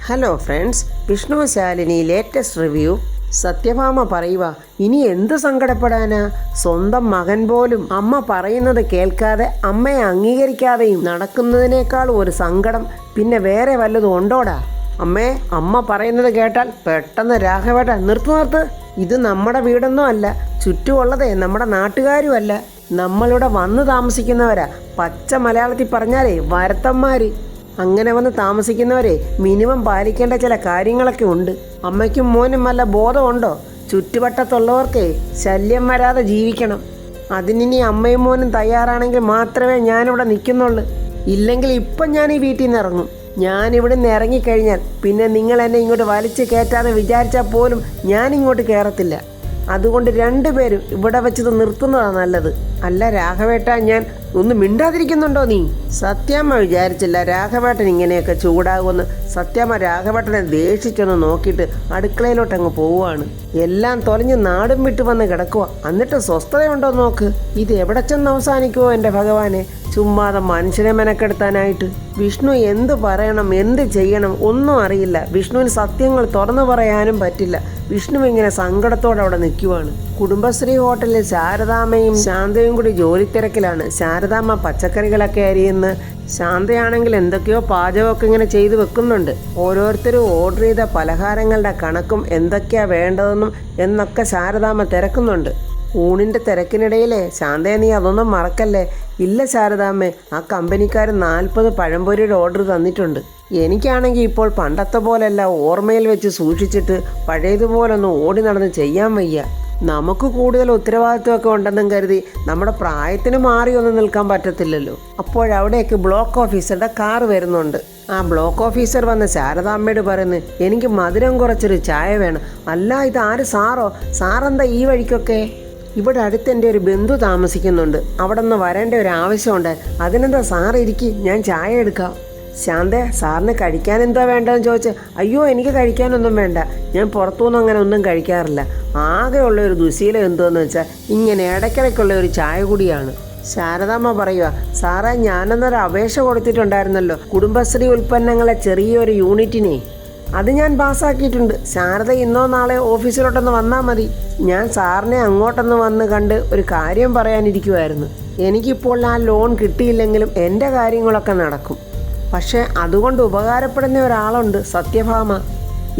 Hello friends, Vishnu Shalini latest review. Satyabhama പറയുക, ഇനി എന്ത് സങ്കടപ്പെടാനാ? സ്വന്തം മകൻ പോലും അമ്മ പറയുന്നത് കേൾക്കാതെ അമ്മയെ അംഗീകരിക്കാതെയും നടക്കുന്നതിനേക്കാൾ ഒരു സങ്കടം പിന്നെ വേറെ വല്ലതും ഉണ്ടോടാ? അമ്മ പറയുന്നത് കേട്ടാൽ പെട്ടെന്ന് രാഘവേട്ട നിർത്ത്. ഇത് നമ്മുടെ വീടൊന്നും അല്ല, ചുറ്റുമുള്ളതേ നമ്മുടെ നാട്ടുകാരുമല്ല, നമ്മളിവിടെ വന്ന് താമസിക്കുന്നവരാ. പച്ച മലയാളത്തിൽ പറഞ്ഞാലേ വരത്തന്മാര്. അങ്ങനെ വന്ന് താമസിക്കുന്നവരെ മിനിമം പാലിക്കേണ്ട ചില കാര്യങ്ങളൊക്കെ ഉണ്ട്. അമ്മയ്ക്കും മോനും വല്ല ബോധമുണ്ടോ? ചുറ്റുവട്ടത്തുള്ളവർക്കേ ശല്യം വരാതെ ജീവിക്കണം. അതിനി അമ്മയും മോനും തയ്യാറാണെങ്കിൽ മാത്രമേ ഞാനിവിടെ നിൽക്കുന്നുള്ളൂ. ഇല്ലെങ്കിൽ ഇപ്പം ഞാൻ ഈ വീട്ടിൽ നിന്ന് ഇറങ്ങും. ഞാനിവിടെ നിന്ന് ഇറങ്ങിക്കഴിഞ്ഞാൽ പിന്നെ നിങ്ങൾ എന്നെ ഇങ്ങോട്ട് വലിച്ചു കയറ്റാതെ വിചാരിച്ചാൽ പോലും ഞാനിങ്ങോട്ട് കയറത്തില്ല. അതുകൊണ്ട് രണ്ടുപേരും ഇവിടെ വെച്ചത് നിർത്തുന്നതാണ് നല്ലത്. അല്ല രാഘവേട്ട, ഞാൻ ഒന്ന് മിണ്ടാതിരിക്കുന്നുണ്ടോ നീ? സത്യാമ്മ വിചാരിച്ചില്ല രാഘവേട്ടൻ ഇങ്ങനെയൊക്കെ ചൂടാകുമെന്ന്. സത്യാമ്മ രാഘവേട്ടനെ ദേഷിച്ചൊന്ന് നോക്കിയിട്ട് അടുക്കളയിലോട്ടങ്ങ് പോവുകയാണ്. എല്ലാം തൊലഞ്ഞ് നാടും വിട്ട് വന്ന് കിടക്കുക. എന്നിട്ട് സ്വസ്ഥതയുണ്ടോ നോക്ക്. ഇത് എവിടെ ചെന്ന് അവസാനിക്കുമോ എൻ്റെ ഭഗവാനെ? ചുമ്മാതെ മനുഷ്യനെ മെനക്കെടുത്താനായിട്ട്. വിഷ്ണു എന്ത് പറയണം, എന്ത് ചെയ്യണം ഒന്നും അറിയില്ല. വിഷ്ണുവിന് സത്യങ്ങൾ തുറന്നു പറയാനും പറ്റില്ല. വിഷ്ണു ഇങ്ങനെ സങ്കടത്തോടെ അവിടെ നിൽക്കുവാണ്. കുടുംബശ്രീ ഹോട്ടലിൽ ശാരദാമ്മയും ശാന്തയും കൂടി ജോലി തിരക്കിലാണ്. ശാരദാമ്മ പച്ചക്കറികളൊക്കെ അരിയുന്ന, ശാന്തയാണെങ്കിൽ എന്തൊക്കെയോ പാചകമൊക്കെ ഇങ്ങനെ ചെയ്തു വെക്കുന്നുണ്ട്. ഓരോരുത്തരും ഓർഡർ ചെയ്ത പലഹാരങ്ങളുടെ കണക്കും എന്തൊക്കെയാ വേണ്ടതെന്നും എന്നൊക്കെ ശാരദാമ്മ തിരക്കുന്നുണ്ട്. ഊണിൻ്റെ തിരക്കിനിടയിലെ ശാന്തയെ നീ അതൊന്നും മറക്കല്ലേ. ഇല്ല ശാരദാമ്മേ, ആ കമ്പനിക്കാർ 40 പഴംപൊരിയുടെ ഓർഡർ തന്നിട്ടുണ്ട്. എനിക്കാണെങ്കിൽ ഇപ്പോൾ പണ്ടത്തെ പോലെയല്ല ഓർമ്മയിൽ വെച്ച് സൂക്ഷിച്ചിട്ട് പഴയതുപോലൊന്നും ഓടി നടന്ന് ചെയ്യാൻ വയ്യ. നമുക്ക് കൂടുതൽ ഉത്തരവാദിത്വമൊക്കെ ഉണ്ടെന്നും കരുതി നമ്മുടെ പ്രായത്തിന് മാറിയൊന്നും നിൽക്കാൻ പറ്റത്തില്ലല്ലോ. അപ്പോഴവിടേക്ക് ബ്ലോക്ക് ഓഫീസറുടെ കാർ വരുന്നുണ്ട്. ആ ബ്ലോക്ക് ഓഫീസർ വന്ന് ശാരദാമ്മയോട് പറയുന്നു, എനിക്ക് മധുരം കുറച്ചൊരു ചായ വേണം. അല്ല, ഇത് ആര്? സാറെന്താ ഈ വഴിക്കൊക്കെ? ഇവിടെ അടുത്ത് എൻ്റെ ഒരു ബന്ധു താമസിക്കുന്നുണ്ട്, അവിടെ നിന്ന് വരേണ്ട ഒരു ആവശ്യമുണ്ട്. അതിനെന്താ സാറ് ഇരിക്കി, ഞാൻ ചായ എടുക്കാം. ശാന്തേ, സാറിന് കഴിക്കാൻ എന്താ വേണ്ടതെന്ന് ചോദിച്ച്, അയ്യോ എനിക്ക് കഴിക്കാനൊന്നും വേണ്ട, ഞാൻ പുറത്തുനിന്ന് അങ്ങനെ ഒന്നും കഴിക്കാറില്ല. ആകെയുള്ള ഒരു ദുശീലം എന്തോന്ന് വെച്ചാൽ ഇങ്ങനെ ഇടയ്ക്കിടയ്ക്കുള്ള ഒരു ചായ കൂടിയാണ്. ശാരദാമ്മ പറയുക, സാറേ ഞാനെന്നൊരു അപേക്ഷ കൊടുത്തിട്ടുണ്ടായിരുന്നല്ലോ കുടുംബശ്രീ ഉൽപ്പന്നങ്ങളെ ചെറിയൊരു യൂണിറ്റിനെ. അത് ഞാൻ പാസ്സാക്കിയിട്ടുണ്ട്. ശാരദ ഇന്നോ നാളെ ഓഫീസിലോട്ടൊന്ന് വന്നാൽ മതി. ഞാൻ സാറിനെ അങ്ങോട്ടൊന്ന് വന്ന് കണ്ട് ഒരു കാര്യം പറയാനിരിക്കുമായിരുന്നു. എനിക്കിപ്പോൾ ആ ലോൺ കിട്ടിയില്ലെങ്കിലും എൻ്റെ കാര്യങ്ങളൊക്കെ നടക്കും. പക്ഷേ അതുകൊണ്ട് ഉപകാരപ്പെടുന്ന ഒരാളുണ്ട്, സത്യഭാമ.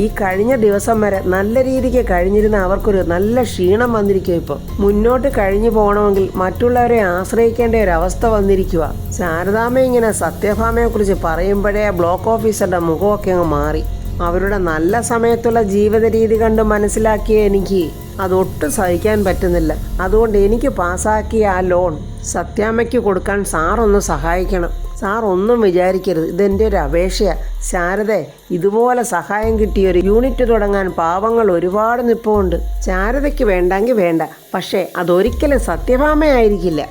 ഈ കഴിഞ്ഞ ദിവസം വരെ നല്ല രീതിക്ക് കഴിഞ്ഞിരുന്ന അവർക്കൊരു നല്ല ക്ഷീണം വന്നിരിക്കുക. ഇപ്പോൾ മുന്നോട്ട് കഴിഞ്ഞു പോകണമെങ്കിൽ മറ്റുള്ളവരെ ആശ്രയിക്കേണ്ട ഒരവസ്ഥ വന്നിരിക്കുക. ശാരദാമ്മ ഇങ്ങനെ സത്യഭാമയെക്കുറിച്ച് പറയുമ്പോഴേ ബ്ലോക്ക് ഓഫീസറുടെ മുഖമൊക്കെ അങ്ങ് മാറി. അവരുടെ നല്ല സമയത്തുള്ള ജീവിത രീതി കണ്ട് മനസ്സിലാക്കിയ എനിക്ക് അതൊട്ടും സഹിക്കാൻ പറ്റുന്നില്ല. അതുകൊണ്ട് എനിക്ക് പാസ്സാക്കിയ ആ ലോൺ സത്യാമ്മയ്ക്ക് കൊടുക്കാൻ സാറൊന്ന് സഹായിക്കണം. സാർ ഒന്നും വിചാരിക്കരുത്, ഇതെൻ്റെ ഒരു അപേക്ഷയാണ്. ശാരദേ, ഇതുപോലെ സഹായം കിട്ടിയൊരു യൂണിറ്റ് തുടങ്ങാൻ പാവങ്ങൾ ഒരുപാട് നിൽപ്പുണ്ട്. ശാരദയ്ക്ക് വേണ്ടെങ്കിൽ വേണ്ട, പക്ഷേ അതൊരിക്കലും സത്യഭാമയായിരിക്കില്ല.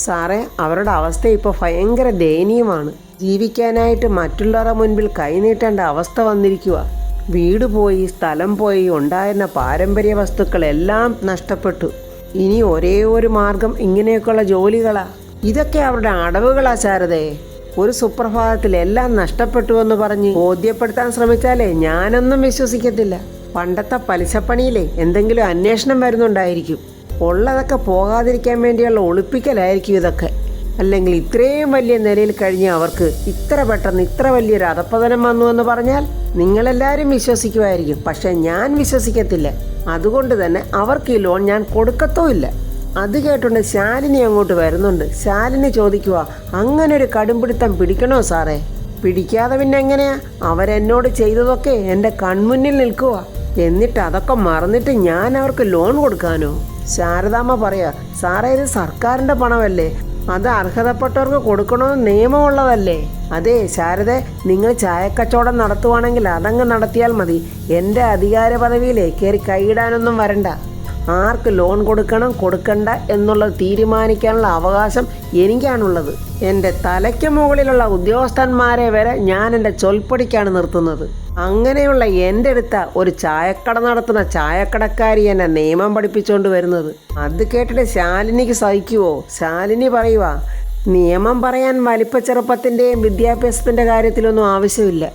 സാറേ, അവരുടെ അവസ്ഥ ഇപ്പോൾ ഭയങ്കര ദയനീയമാണ്. ജീവിക്കാനായിട്ട് മറ്റുള്ളവരുടെ മുൻപിൽ കൈനീട്ടേണ്ട അവസ്ഥ വന്നിരിക്കുക. വീട് പോയി, സ്ഥലം പോയി, ഉണ്ടായിരുന്ന പാരമ്പര്യ വസ്തുക്കളെല്ലാം നഷ്ടപ്പെട്ടു. ഇനി ഒരേ ഒരു മാർഗം ഇങ്ങനെയൊക്കെയുള്ള ജോലികളാ. ഇതൊക്കെ അവരുടെ അടവുകളാ ശാരദേ. ഒരു സുപ്രഭാതത്തിൽ എല്ലാം നഷ്ടപ്പെട്ടുവെന്ന് പറഞ്ഞ് ബോധ്യപ്പെടുത്താൻ ശ്രമിച്ചാലേ ഞാനൊന്നും വിശ്വസിക്കത്തില്ല. പണ്ടത്തെ പലിശപ്പണിയിലെ എന്തെങ്കിലും അന്വേഷണം വരുന്നുണ്ടായിരിക്കും. ഉള്ളതൊക്കെ പോകാതിരിക്കാൻ വേണ്ടിയുള്ള ഒളിപ്പിക്കലായിരിക്കും ഇതൊക്കെ. അല്ലെങ്കിൽ ഇത്രയും വലിയ നിലയിൽ കഴിഞ്ഞ് അവർക്ക് ഇത്ര പെട്ടെന്ന് ഇത്ര വലിയൊരു അധപ്പതനം വന്നു എന്ന് പറഞ്ഞാൽ നിങ്ങളെല്ലാവരും വിശ്വസിക്കുമായിരിക്കും. പക്ഷെ ഞാൻ വിശ്വസിക്കത്തില്ല. അതുകൊണ്ട് തന്നെ അവർക്ക് ഈ ലോൺ ഞാൻ കൊടുക്കത്തുമില്ല. അത് കേട്ടുണ്ട് ശാലിനി അങ്ങോട്ട് വരുന്നുണ്ട്. ശാലിനി ചോദിക്കുക, അങ്ങനെ ഒരു കടുംപിടുത്തം പിടിക്കണോ സാറേ? പിടിക്കാതെ പിന്നെ എങ്ങനെയാ? അവരെന്നോട് ചെയ്തതൊക്കെ എൻ്റെ കൺമുന്നിൽ നിൽക്കുക. എന്നിട്ട് അതൊക്കെ മറന്നിട്ട് ഞാൻ അവർക്ക് ലോൺ കൊടുക്കാനോ? ശാരദാമ്മ പറയാ, സാറേ ഇത് സർക്കാരിൻ്റെ പണമല്ലേ, അത് അർഹതപ്പെട്ടവർക്ക് കൊടുക്കണമെന്ന് നിയമമുള്ളതല്ലേ. അതെ ശാരദ, നിങ്ങൾ ചായക്കച്ചവടം നടത്തുവാണെങ്കിൽ അതങ്ങ് നടത്തിയാൽ മതി. എൻ്റെ അധികാര പദവിയിലേ കയറി കൈയിടാനൊന്നും വരണ്ട. ആർക്ക് ലോൺ കൊടുക്കണം കൊടുക്കണ്ട എന്നുള്ളത് തീരുമാനിക്കാനുള്ള അവകാശം എനിക്കാണുള്ളത്. എൻ്റെ തലയ്ക്ക് മുകളിലുള്ള ഉദ്യോഗസ്ഥന്മാരെ വരെ ഞാൻ എൻ്റെ ചൊൽപ്പടിക്കാണ് നിർത്തുന്നത്. അങ്ങനെയുള്ള എൻ്റെ അടുത്ത ഒരു ചായക്കട നടത്തുന്ന ചായക്കടക്കാരി എന്നെ നിയമം പഠിപ്പിച്ചുകൊണ്ട് വരുന്നത്. അത് കേട്ടിട്ട് ശാലിനിക്ക് സഹിക്കുവോ? ശാലിനി പറയുക, നിയമം പറയാൻ വലിപ്പച്ചെറുപ്പത്തിൻ്റെയും വിദ്യാഭ്യാസത്തിൻ്റെ കാര്യത്തിലൊന്നും ആവശ്യമില്ല.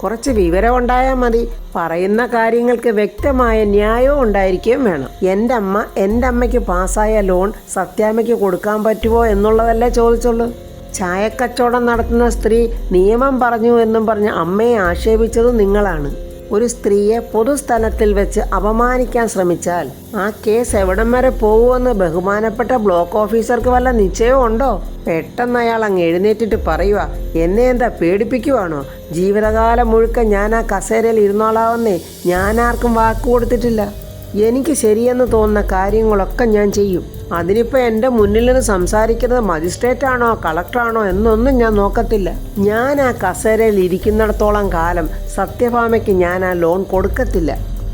കുറച്ച് വിവരം ഉണ്ടായാൽ മതി. പറയുന്ന കാര്യങ്ങൾക്ക് വ്യക്തമായ ന്യായവും ഉണ്ടായിരിക്കുകയും വേണം. എൻ്റെ അമ്മയ്ക്ക് പാസ്സായ ലോൺ സത്യാമ്മയ്ക്ക് കൊടുക്കാൻ പറ്റുമോ എന്നുള്ളതല്ലേ ചോദിച്ചുള്ളൂ. ചായക്കച്ചവടം നടത്തുന്ന സ്ത്രീ നിയമം പറഞ്ഞു എന്നും പറഞ്ഞ് അമ്മയെ ആക്ഷേപിച്ചത് നിങ്ങളാണ്. ഒരു സ്ത്രീയെ പൊതുസ്ഥലത്തിൽ വെച്ച് അപമാനിക്കാൻ ശ്രമിച്ചാൽ ആ കേസ് എവിടം വരെ പോകുമെന്ന് ബഹുമാനപ്പെട്ട ബ്ലോക്ക് ഓഫീസർക്ക് വല്ല നിശ്ചയവും ഉണ്ടോ? പെട്ടെന്ന് അയാൾ അങ്ങ് എഴുന്നേറ്റിട്ട് പറയുക, എന്നെ എന്താ പേടിപ്പിക്കുവാണോ? ജീവിതകാലം മുഴുക്ക ഞാൻ ആ കസേരയിൽ ഇരുന്നോളാവുന്നേ ഞാൻ ആർക്കും വാക്ക് കൊടുത്തിട്ടില്ല. എനിക്ക് ശരിയെന്ന് തോന്നുന്ന കാര്യങ്ങളൊക്കെ ഞാൻ ചെയ്യും. അതിനിപ്പോൾ എൻ്റെ മുന്നിൽ നിന്ന് സംസാരിക്കുന്നത് മജിസ്ട്രേറ്റാണോ കളക്ടറാണോ എന്നൊന്നും ഞാൻ നോക്കത്തില്ല. ഞാൻ ആ കസേരയിൽ ഇരിക്കുന്നിടത്തോളം കാലം സത്യഭാമയ്ക്ക് ഞാൻ ആ ലോൺ കൊടുക്കത്തില്ല.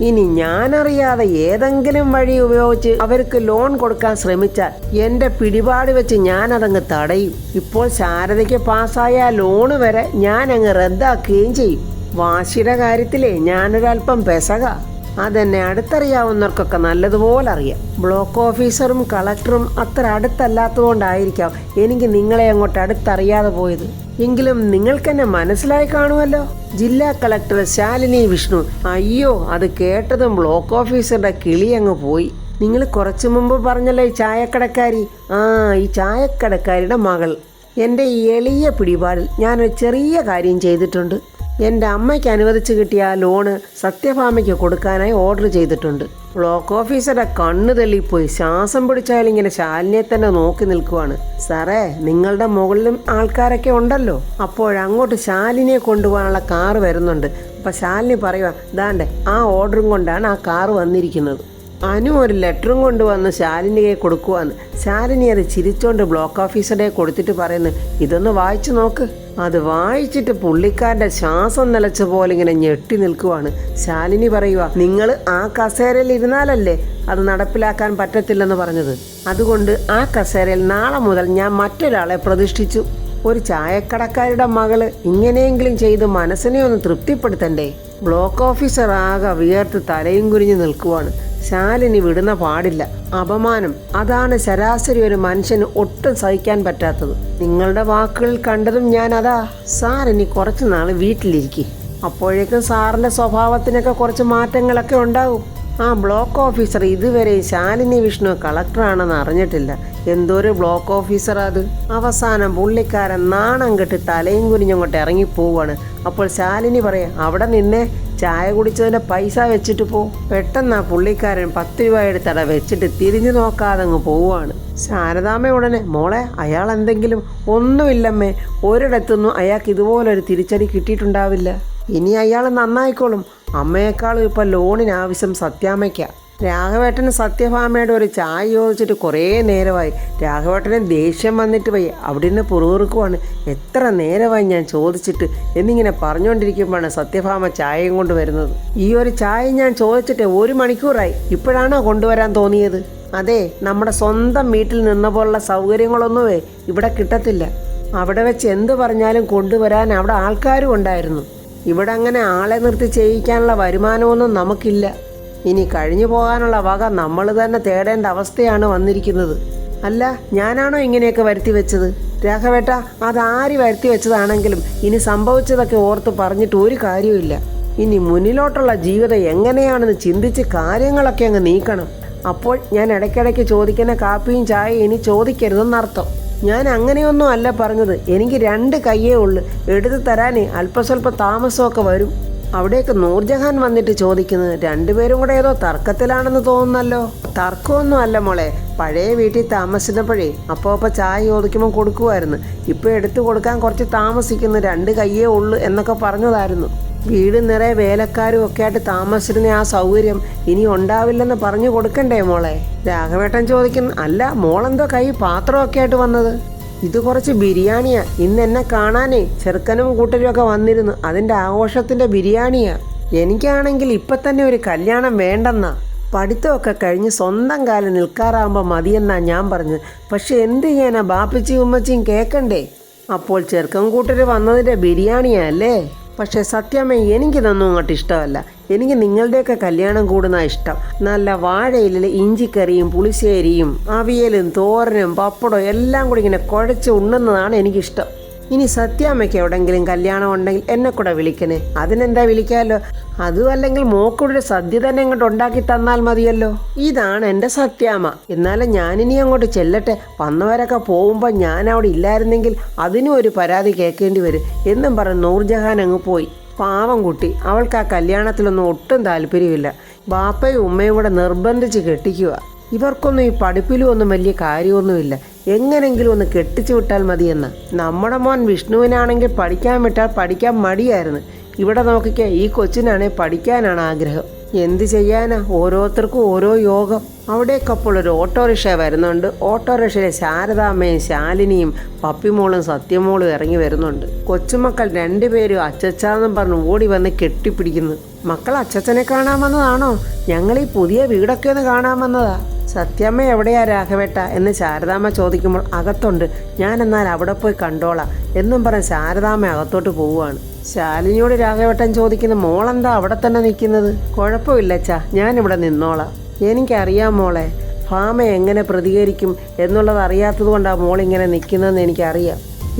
ഇനി ഞാനറിയാതെ ഏതെങ്കിലും വഴി ഉപയോഗിച്ച് അവർക്ക് ലോൺ കൊടുക്കാൻ ശ്രമിച്ചാൽ എൻ്റെ പിടിപാട് വെച്ച് ഞാനതങ്ങ് തടയും. ഇപ്പോൾ ശാരദയ്ക്ക് പാസ്സായ ലോണ് വരെ ഞാൻ അങ്ങ് റദ്ദാക്കുകയും ചെയ്യും. വാശിയുടെ കാര്യത്തിലേ ഞാനൊരല്പം പെസക. അതെന്നെ അടുത്തറിയാവുന്നവർക്കൊക്കെ നല്ലതുപോലെ അറിയാം. ബ്ലോക്ക് ഓഫീസറും കളക്ടറും അത്ര അടുത്തല്ലാത്തതുകൊണ്ടായിരിക്കാം എനിക്ക് നിങ്ങളെ അങ്ങോട്ട് അടുത്തറിയാതെ പോയത്. എങ്കിലും നിങ്ങൾക്കെന്നെ മനസ്സിലായി കാണുമല്ലോ. ജില്ലാ കളക്ടർ ശാലിനി വിഷ്ണു. അയ്യോ, അത് കേട്ടതും ബ്ലോക്ക് ഓഫീസറുടെ കിളി അങ്ങ് പോയി. നിങ്ങൾ കുറച്ചു മുമ്പ് പറഞ്ഞല്ലോ ഈ ചായക്കടക്കാരി. ഈ ചായക്കടക്കാരിയുടെ മകൾ. എൻ്റെ ഈ എളിയ പിടിപാടിൽ ഞാനൊരു ചെറിയ കാര്യം ചെയ്തിട്ടുണ്ട്. എൻ്റെ അമ്മയ്ക്ക് അനുവദിച്ച് കിട്ടിയ ആ ലോണ് സത്യഭാമയ്ക്ക് കൊടുക്കാനായി ഓർഡർ ചെയ്തിട്ടുണ്ട്. ബ്ലോക്ക് ഓഫീസറുടെ കണ്ണ് തള്ളിപ്പോയി. ശ്വാസം പിടിച്ചാലിങ്ങനെ ശാലിനിയെ തന്നെ നോക്കി നിൽക്കുവാണ്. സാറേ, നിങ്ങളുടെ മുകളിലും ആൾക്കാരൊക്കെ ഉണ്ടല്ലോ. അപ്പോഴങ്ങോട്ട് ശാലിനിയെ കൊണ്ടുപോകാനുള്ള കാറ് വരുന്നുണ്ട്. അപ്പം ശാലിനി പറയുക, ദാണ്ടെ ആ ഓർഡറും കൊണ്ടാണ് ആ കാറ് വന്നിരിക്കുന്നത്. അനു ഒരു ലെറ്ററും കൊണ്ടുവന്ന് ശാലിനിയെ കൊടുക്കുവാന്ന്. ശാലിനി അത് ചിരിച്ചോണ്ട് ബ്ലോക്ക് ഓഫീസറെ കൊടുത്തിട്ട് പറയുന്നു, ഇതൊന്ന് വായിച്ചു നോക്ക്. അത് വായിച്ചിട്ട് പുള്ളിക്കാരൻ്റെ ശ്വാസം നിലച്ച പോലെ ഇങ്ങനെ ഞെട്ടി നിൽക്കുവാണ്. ശാലിനി പറയുക, നിങ്ങൾ ആ കസേരയിൽ ഇരുന്നാലല്ലേ അത് നടപ്പിലാക്കാൻ പറ്റത്തില്ലെന്ന് പറഞ്ഞത്. അതുകൊണ്ട് ആ കസേരയിൽ നാളെ മുതൽ ഞാൻ മറ്റൊരാളെ പ്രതിഷ്ഠിച്ചു. ഒരു ചായക്കടക്കാരുടെ മകള് ഇങ്ങനെയെങ്കിലും ചെയ്ത് മനസ്സിനെ ഒന്ന് തൃപ്തിപ്പെടുത്തണ്ടേ? ബ്ലോക്ക് ഓഫീസർ ആകെ വിയർത്ത് തലയും കുനിഞ്ഞു നിൽക്കുവാണ്. ശാലിനി വിടുന്ന പാടില്ല. അപമാനം, അതാണ് ശരാശരി ഒരു മനുഷ്യന് ഒട്ടും സഹിക്കാൻ പറ്റാത്തത്. നിങ്ങളുടെ വാക്കുകളിൽ കണ്ടതും ഞാൻ അതാ. സാർ ഇനി കുറച്ച് നാൾ വീട്ടിലിരിക്കും. അപ്പോഴേക്കും സാറിൻ്റെ സ്വഭാവത്തിനൊക്കെ കുറച്ച് മാറ്റങ്ങളൊക്കെ ഉണ്ടാവും. ആ ബ്ലോക്ക് ഓഫീസർ ഇതുവരെ ശാലിനി വിഷ്ണു കളക്ടറാണെന്ന് അറിഞ്ഞിട്ടില്ല. എന്തോരു ബ്ലോക്ക് ഓഫീസറാ അത്. അവസാനം പുള്ളിക്കാരൻ നാണം കെട്ട് തലയും കുനിഞ്ഞങ്ങോട്ട് ഇറങ്ങിപ്പോവാണ്. അപ്പോൾ ശാലിനി പറയാം, അവിടെ നിന്നെ ചായ കുടിച്ചതിൻ്റെ പൈസ വെച്ചിട്ട് പോ. പെട്ടെന്ന് ആ പുള്ളിക്കാരൻ 10 രൂപ എടുത്തട വെച്ചിട്ട് തിരിഞ്ഞു നോക്കാതെ അങ്ങ് പോവുകയാണ്. ശാരദാമ്മ ഉടനെ, മോളെ അയാൾ എന്തെങ്കിലും? ഒന്നുമില്ലമ്മേ, ഒരിടത്തുനിന്നും അയാൾക്ക് ഇതുപോലൊരു തിരിച്ചടി കിട്ടിയിട്ടുണ്ടാവില്ല. ഇനി അയാൾ നന്നായിക്കോളും. അമ്മയെക്കാളും ഇപ്പം ലോണിന് ആവശ്യം സത്യാമ്മയ്ക്കാണ്. രാഘവേട്ടന് സത്യഭാമയുടെ ഒരു ചായ ചോദിച്ചിട്ട് കുറേ നേരമായി. രാഘവേട്ടന് ദേഷ്യം വന്നിട്ട് പോയി അവിടെ നിന്ന് പുറകുറുക്കുവാണ്. എത്ര നേരമായി ഞാൻ ചോദിച്ചിട്ട് എന്നിങ്ങനെ പറഞ്ഞുകൊണ്ടിരിക്കുമ്പോഴാണ് സത്യഭാമ ചായയും കൊണ്ട് വരുന്നത്. ഈ ഒരു ചായ ഞാൻ ചോദിച്ചിട്ട് 1 മണിക്കൂറായി. ഇപ്പോഴാണോ കൊണ്ടുവരാൻ തോന്നിയത്? അതെ, നമ്മുടെ സ്വന്തം വീട്ടിൽ നിന്ന പോലുള്ള സൗകര്യങ്ങളൊന്നുമേ ഇവിടെ കിട്ടത്തില്ല. അവിടെ വെച്ച് എന്ത് പറഞ്ഞാലും കൊണ്ടുവരാൻ അവിടെ ആൾക്കാരും ഉണ്ടായിരുന്നു. ഇവിടെ അങ്ങനെ ആളെ നിർത്തി ചെയ്യിക്കാനുള്ള വരുമാനമൊന്നും നമുക്കില്ല. ഇനി കഴിഞ്ഞു പോകാനുള്ള വക നമ്മൾ തന്നെ തേടേണ്ട അവസ്ഥയാണ് വന്നിരിക്കുന്നത്. അല്ല, ഞാനാണോ ഇങ്ങനെയൊക്കെ വരുത്തി വെച്ചത്? രാഘവേട്ട, അതാര് വരുത്തി വെച്ചതാണെങ്കിലും ഇനി സംഭവിച്ചതൊക്കെ ഓർത്ത് പറഞ്ഞിട്ട് ഒരു കാര്യമില്ല. ഇനി മുന്നിലോട്ടുള്ള ജീവിതം എങ്ങനെയാണെന്ന് ചിന്തിച്ച് കാര്യങ്ങളൊക്കെ അങ്ങ് നീക്കണം. അപ്പോൾ ഞാൻ ഇടയ്ക്കിടയ്ക്ക് ചോദിക്കുന്ന കാപ്പിയും ചായയും ഇനി ചോദിക്കരുതെന്നർത്ഥം. ഞാൻ അങ്ങനെയൊന്നും അല്ല പറഞ്ഞത്. എനിക്ക് 2 കയ്യേ ഉള്ളു. എടുത്തു തരാൻ അല്പസ്വല്പം താമസമൊക്കെ വരും. അവിടേക്ക് നൂർജഹാൻ വന്നിട്ട് ചോദിക്കുന്നത്, 2 പേരും കൂടെ ഏതോ തർക്കത്തിലാണെന്ന് തോന്നുന്നല്ലോ. തർക്കമൊന്നും അല്ല മോളെ, പഴയ വീട്ടിൽ താമസിച്ചപ്പോഴേ അപ്പോൾ ചായ ചോദിക്കുമ്പോൾ കൊടുക്കുമായിരുന്നു. ഇപ്പോൾ എടുത്തു കൊടുക്കാൻ കുറച്ച് താമസിക്കുന്നു, 2 കയ്യേ ഉള്ളു എന്നൊക്കെ പറഞ്ഞതായിരുന്നു. വീട് നിറയെ വേലക്കാരും ഒക്കെ ആയിട്ട് താമസിച്ചിരുന്ന ആ സൗകര്യം ഇനി ഉണ്ടാവില്ലെന്ന് പറഞ്ഞു കൊടുക്കണ്ടേ മോളെ? രാഘവേട്ടൻ ചോദിക്കുന്നു, അല്ല മോളെന്തോ കൈ പാത്രമൊക്കെ ആയിട്ട് വന്നത്? ഇത് കുറച്ച് ബിരിയാണിയാ. ഇന്ന് എന്നെ കാണാനേ ചെറുക്കനും കൂട്ടരും ഒക്കെ വന്നിരുന്നു. അതിൻ്റെ ആഘോഷത്തിൻ്റെ ബിരിയാണിയാ. എനിക്കാണെങ്കിൽ ഇപ്പം തന്നെ ഒരു കല്യാണം വേണ്ടെന്നാ. പഠിത്തമൊക്കെ കഴിഞ്ഞ് സ്വന്തം കാലിൽ നിൽക്കാറാകുമ്പോൾ മതിയെന്നാ ഞാൻ പറഞ്ഞത്. പക്ഷെ എന്ത് ചെയ്യാനാ, ബാപ്പച്ചിയും ഉമ്മച്ചിയും കേൾക്കണ്ടേ? അപ്പോൾ ചെറുക്കൻ കൂട്ടർ വന്നതിൻ്റെ ബിരിയാണിയാ അല്ലേ? പക്ഷേ സത്യമേ, എനിക്കിതൊന്നും അങ്ങോട്ട് ഇഷ്ടമല്ല. എനിക്ക് നിങ്ങളുടെയൊക്കെ കല്യാണം കൂടുന്ന ഇഷ്ടം. നല്ല വാഴയിലെ ഇഞ്ചിക്കറിയും പുളിശ്ശേരിയും അവിയലും തോരനും പപ്പടവും എല്ലാം കൂടി ഇങ്ങനെ കുഴച്ച് ഉണ്ണുന്നതാണ് എനിക്കിഷ്ടം. ഇനി സത്യാമ്മയ്ക്ക് എവിടെങ്കിലും കല്യാണം ഉണ്ടെങ്കിൽ എന്നെ കൂടെ വിളിക്കണേ. അതിനെന്താ, വിളിക്കാമല്ലോ. അതും അല്ലെങ്കിൽ മോക്കൂടെ ഒരു സദ്യ തന്നെ ഇങ്ങോട്ട് ഉണ്ടാക്കി തന്നാൽ മതിയല്ലോ. ഇതാണ് എൻ്റെ സത്യാമ്മ. എന്നാലും ഞാനിനി അങ്ങോട്ട് ചെല്ലട്ടെ. വന്നവരൊക്കെ പോകുമ്പോൾ ഞാൻ അവിടെ ഇല്ലായിരുന്നെങ്കിൽ അതിനും ഒരു പരാതി കേൾക്കേണ്ടി വരും എന്നും പറഞ്ഞ് നൂർജഹാൻ അങ്ങ് പോയി. പാവം കുട്ടി, അവൾക്ക് ആ കല്യാണത്തിലൊന്നും ഒട്ടും താല്പര്യമില്ല. ബാപ്പയും ഉമ്മയും കൂടെ നിർബന്ധിച്ച് കെട്ടിക്കുക. ഇവർക്കൊന്നും ഈ പഠിപ്പിലും ഒന്നും വലിയ കാര്യമൊന്നുമില്ല. എങ്ങനെങ്കിലും ഒന്ന് കെട്ടിച്ചു വിട്ടാൽ മതിയെന്ന്. നമ്മുടെ മോൻ വിഷ്ണുവിനാണെങ്കിൽ പഠിക്കാൻ വിട്ടാൽ പഠിക്കാൻ മടിയായിരുന്നു. ഇവിടെ നോക്കിക്കേ, ഈ കൊച്ചിനാണെങ്കിൽ പഠിക്കാനാണ് ആഗ്രഹം. എന്ത് ചെയ്യാനാ, ഓരോരുത്തർക്കും ഓരോ യോഗം. അവിടേക്കപ്പോൾ ഒരു ഓട്ടോറിക്ഷ വരുന്നുണ്ട്. ഓട്ടോറിക്ഷയിലെ ശാരദാമ്മയും ശാലിനിയും പപ്പിമോളും സത്യമോളും ഇറങ്ങി വരുന്നുണ്ട്. കൊച്ചുമക്കൾ രണ്ടുപേരും അച്ചച്ചാന്നും പറഞ്ഞ് ഓടി വന്ന് കെട്ടിപ്പിടിക്കുന്നു. മക്കൾ അച്ചച്ചനെ കാണാൻ വന്നതാണോ? ഞങ്ങൾ ഈ പുതിയ വീടൊക്കെ ഒന്ന് കാണാൻ വന്നതാ. സത്യാമ്മ എവിടെയാ രാഘവേട്ട എന്ന് ശാരദാമ്മ ചോദിക്കുമ്പോൾ അകത്തുണ്ട്. ഞാൻ എന്നാൽ അവിടെ പോയി കണ്ടോളാം എന്നും പറഞ്ഞ് ശാരദാമ്മ അകത്തോട്ട് പോവുകയാണ്. ശാലിനിയോട് രാഘവേട്ടൻ ചോദിക്കുന്ന, മോളെന്താ അവിടെ തന്നെ നിൽക്കുന്നത്? കുഴപ്പമില്ലച്ചാ, ഞാനിവിടെ നിന്നോളാം. എനിക്കറിയാം മോളെ, ഭാമ എങ്ങനെ പ്രതികരിക്കും എന്നുള്ളത് അറിയാത്തത് കൊണ്ടാണ് മോളിങ്ങനെ നിൽക്കുന്നതെന്ന് എനിക്കറിയാം.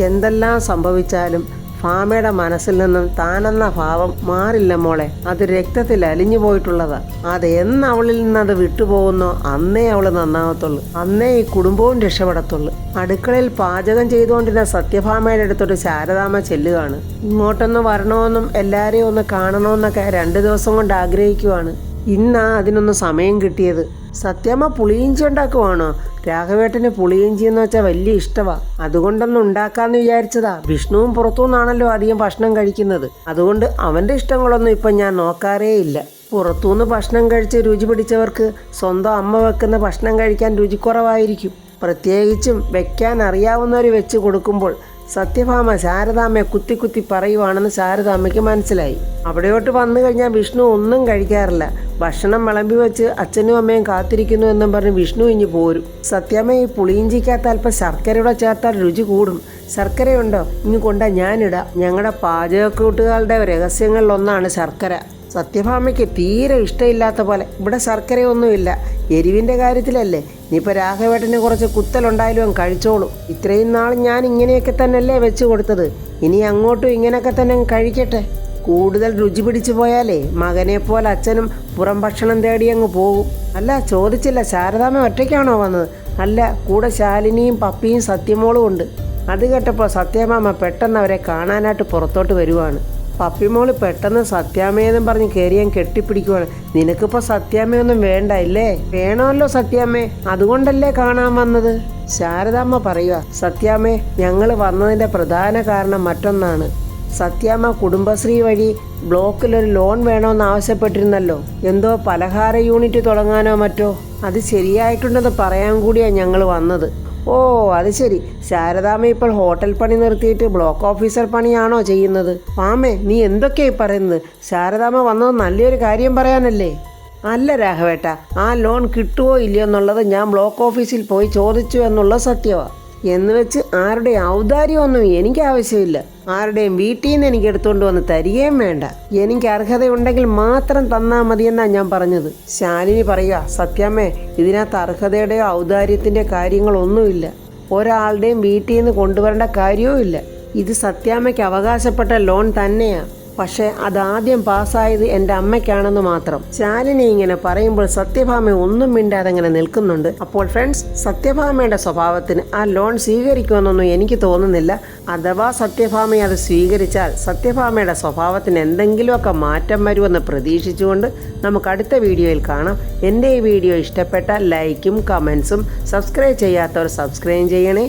എന്തെല്ലാം സംഭവിച്ചാലും ഭാമയുടെ മനസ്സിൽ നിന്നും താനെന്ന ഭാവം മാറില്ല മോളെ. അത് രക്തത്തിൽ അലിഞ്ഞു പോയിട്ടുള്ളതാ. അത് എന്ന് അവളിൽ നിന്നത് വിട്ടുപോകുന്നോ അന്നേ അവൾ നന്നാവത്തുള്ളൂ. അന്നേ ഈ കുടുംബവും രക്ഷപ്പെടത്തുള്ളൂ. അടുക്കളയിൽ പാചകം ചെയ്തുകൊണ്ടിരുന്ന സത്യഭാമയുടെ അടുത്തോട്ട് ശാരദാമ്മ ചെല്ലുകയാണ്. ഇങ്ങോട്ടൊന്ന് വരണമെന്നും എല്ലാവരെയും ഒന്ന് കാണണമെന്നൊക്കെ 2 ദിവസം കൊണ്ട് ആഗ്രഹിക്കുവാണ്. ഇന്നാ അതിനൊന്ന് സമയം കിട്ടിയത്. സത്യാമ്മ പുളിയിഞ്ചി ഉണ്ടാക്കുവാണോ? രാഘവേട്ടന് പുളിയിഞ്ചി എന്ന് വെച്ചാൽ വലിയ ഇഷ്ടമാണ്. അതുകൊണ്ടൊന്നും ഉണ്ടാക്കാന്ന് വിചാരിച്ചതാ. വിഷ്ണുവും പുറത്തുനിന്നാണല്ലോ അധികം ഭക്ഷണം കഴിക്കുന്നത്. അതുകൊണ്ട് അവൻ്റെ ഇഷ്ടങ്ങളൊന്നും ഇപ്പം ഞാൻ നോക്കാറേ ഇല്ല. പുറത്തുനിന്ന് ഭക്ഷണം കഴിച്ച് രുചി പിടിച്ചവർക്ക് സ്വന്തം അമ്മ വെക്കുന്ന ഭക്ഷണം കഴിക്കാൻ രുചിക്കുറവായിരിക്കും. പ്രത്യേകിച്ചും വെക്കാൻ അറിയാവുന്നവർ വെച്ച് കൊടുക്കുമ്പോൾ സത്യഭാമ ശാരദാമ്മയെ കുത്തി കുത്തി പറയുവാണെന്ന് ശാരദാമ്മയ്ക്ക് മനസ്സിലായി. അവിടെയോട്ട് വന്നു കഴിഞ്ഞാൽ വിഷ്ണു ഒന്നും കഴിക്കാറില്ല. ഭക്ഷണം വിളമ്പി വെച്ച് അച്ഛനും അമ്മയും കാത്തിരിക്കുന്നു എന്നും പറഞ്ഞ് വിഷ്ണു ഇഞ്ഞ് പോരും. സത്യാമ്മ ഈ പുളിയിഞ്ചിക്കകത്ത് അല്പം ശർക്കരയുടെ ചേർത്താൽ രുചി കൂടും. ശർക്കരയുണ്ടോ? ഇനി കൊണ്ടാ ഞാനിടാം. ഞങ്ങളുടെ പാചകക്കൂട്ടുകാരുടെ രഹസ്യങ്ങളിലൊന്നാണ് ശർക്കര. സത്യഭാമയ്ക്ക് തീരെ ഇഷ്ടമില്ലാത്ത പോലെ ഇവിടെ ശർക്കരയൊന്നുമില്ല. എരിവിൻ്റെ കാര്യത്തിലല്ലേ. ഇനിയിപ്പോൾ രാഘവേട്ടന് കുറച്ച് കുത്തലുണ്ടായാലും കഴിച്ചോളൂ. ഇത്രയും നാൾ ഞാൻ ഇങ്ങനെയൊക്കെ തന്നെയല്ലേ വെച്ച് കൊടുത്തത്. ഇനി അങ്ങോട്ടും ഇങ്ങനെയൊക്കെ തന്നെ കഴിക്കട്ടെ. കൂടുതൽ രുചി പിടിച്ചു പോയാലേ മകനെ പോലെ അച്ഛനും പുറം ഭക്ഷണം തേടി അങ്ങ് പോകും. അല്ല, ചോദിച്ചില്ല, ശാരദാമ്മ ഒറ്റയ്ക്കാണോ വന്നത്? അല്ല, കൂടെ ശാലിനിയും പപ്പിയും സത്യമോളും ഉണ്ട്. അത് കേട്ടപ്പോൾ സത്യഭാമ പെട്ടെന്ന് അവരെ കാണാനായിട്ട് പുറത്തോട്ട് വരുവാണ്. പപ്പിമോള് പെട്ടെന്ന് സത്യാമ്മയെന്നും പറഞ്ഞ് കയറിയാൻ കെട്ടിപ്പിടിക്കുവാണ്. നിനക്കിപ്പോൾ സത്യാമ്മയൊന്നും വേണ്ട ഇല്ലേ? വേണമല്ലോ സത്യാമ്മേ, അതുകൊണ്ടല്ലേ കാണാൻ വന്നത്. ശാരദാമ്മ പറയുക, സത്യാമ്മേ, ഞങ്ങൾ വന്നതിൻ്റെ പ്രധാന കാരണം മറ്റൊന്നാണ്. സത്യാമ്മ കുടുംബശ്രീ വഴി ബ്ലോക്കിലൊരു ലോൺ വേണമെന്ന് ആവശ്യപ്പെട്ടിരുന്നല്ലോ. എന്തോ പലഹാര യൂണിറ്റ് തുടങ്ങാനോ മറ്റോ. അത് ശരിയായിട്ടുണ്ടെന്ന് പറയാൻ കൂടിയാണ് ഞങ്ങൾ വന്നത്. ഓ, അത് ശരി. ശാരദാമ്മ ഇപ്പോൾ ഹോട്ടൽ പണി നിർത്തിയിട്ട് ബ്ലോക്ക് ഓഫീസർ പണിയാണോ ചെയ്യുന്നത്? മാമേ, നീ എന്തൊക്കെയായി പറയുന്നത്? ശാരദാമ്മ വന്നത് നല്ലൊരു കാര്യം പറയാനല്ലേ? അല്ല രാഘവേട്ട, ആ ലോൺ കിട്ടുമോ ഇല്ലയോ എന്നുള്ളത് ഞാൻ ബ്ലോക്ക് ഓഫീസിൽ പോയി ചോദിച്ചു എന്നുള്ളത് സത്യമാണ്. എന്ന് വെച്ച് ആരുടെ ഔദാര്യമൊന്നും എനിക്ക് ആവശ്യമില്ല. ആരുടെയും വീട്ടിൽ നിന്ന് എനിക്ക് എടുത്തുകൊണ്ട് വന്ന് തരികയും വേണ്ട. എനിക്ക് അർഹതയുണ്ടെങ്കിൽ മാത്രം തന്നാൽ മതിയെന്നാണ് ഞാൻ പറഞ്ഞത്. ശാലിനി പറയുക, സത്യാമ്മേ, ഇതിനകത്ത് അർഹതയുടെയോ ഔദാര്യത്തിൻ്റെ കാര്യങ്ങളൊന്നുമില്ല. ഒരാളുടെയും വീട്ടിൽ നിന്ന് കൊണ്ടുവരേണ്ട കാര്യവും ഇല്ല. ഇത് സത്യാമ്മയ്ക്ക് അവകാശപ്പെട്ട ലോൺ തന്നെയാണ്. പക്ഷേ അതാദ്യം പാസ്സായത് എൻ്റെ അമ്മയ്ക്കാണെന്ന് മാത്രം. ശാലിനി ഇങ്ങനെ പറയുമ്പോൾ സത്യഭാമ ഒന്നും മിണ്ടാതെ അങ്ങനെ നിൽക്കുന്നുണ്ട്. അപ്പോൾ ഫ്രണ്ട്സ്, സത്യഭാമയുടെ സ്വഭാവത്തിന് ആ ലോൺ സ്വീകരിക്കുമെന്നൊന്നും എനിക്ക് തോന്നുന്നില്ല. അഥവാ സത്യഭാമ അത് സ്വീകരിച്ചാൽ സത്യഭാമയുടെ സ്വഭാവത്തിന് എന്തെങ്കിലുമൊക്കെ മാറ്റം വരുമെന്ന് പ്രതീക്ഷിച്ചുകൊണ്ട് നമുക്ക് അടുത്ത വീഡിയോയിൽ കാണാം. എൻ്റെ ഈ വീഡിയോ ഇഷ്ടപ്പെട്ടാൽ ലൈക്കും കമൻസും, സബ്സ്ക്രൈബ് ചെയ്യാത്തവർ സബ്സ്ക്രൈബ് ചെയ്യണേ.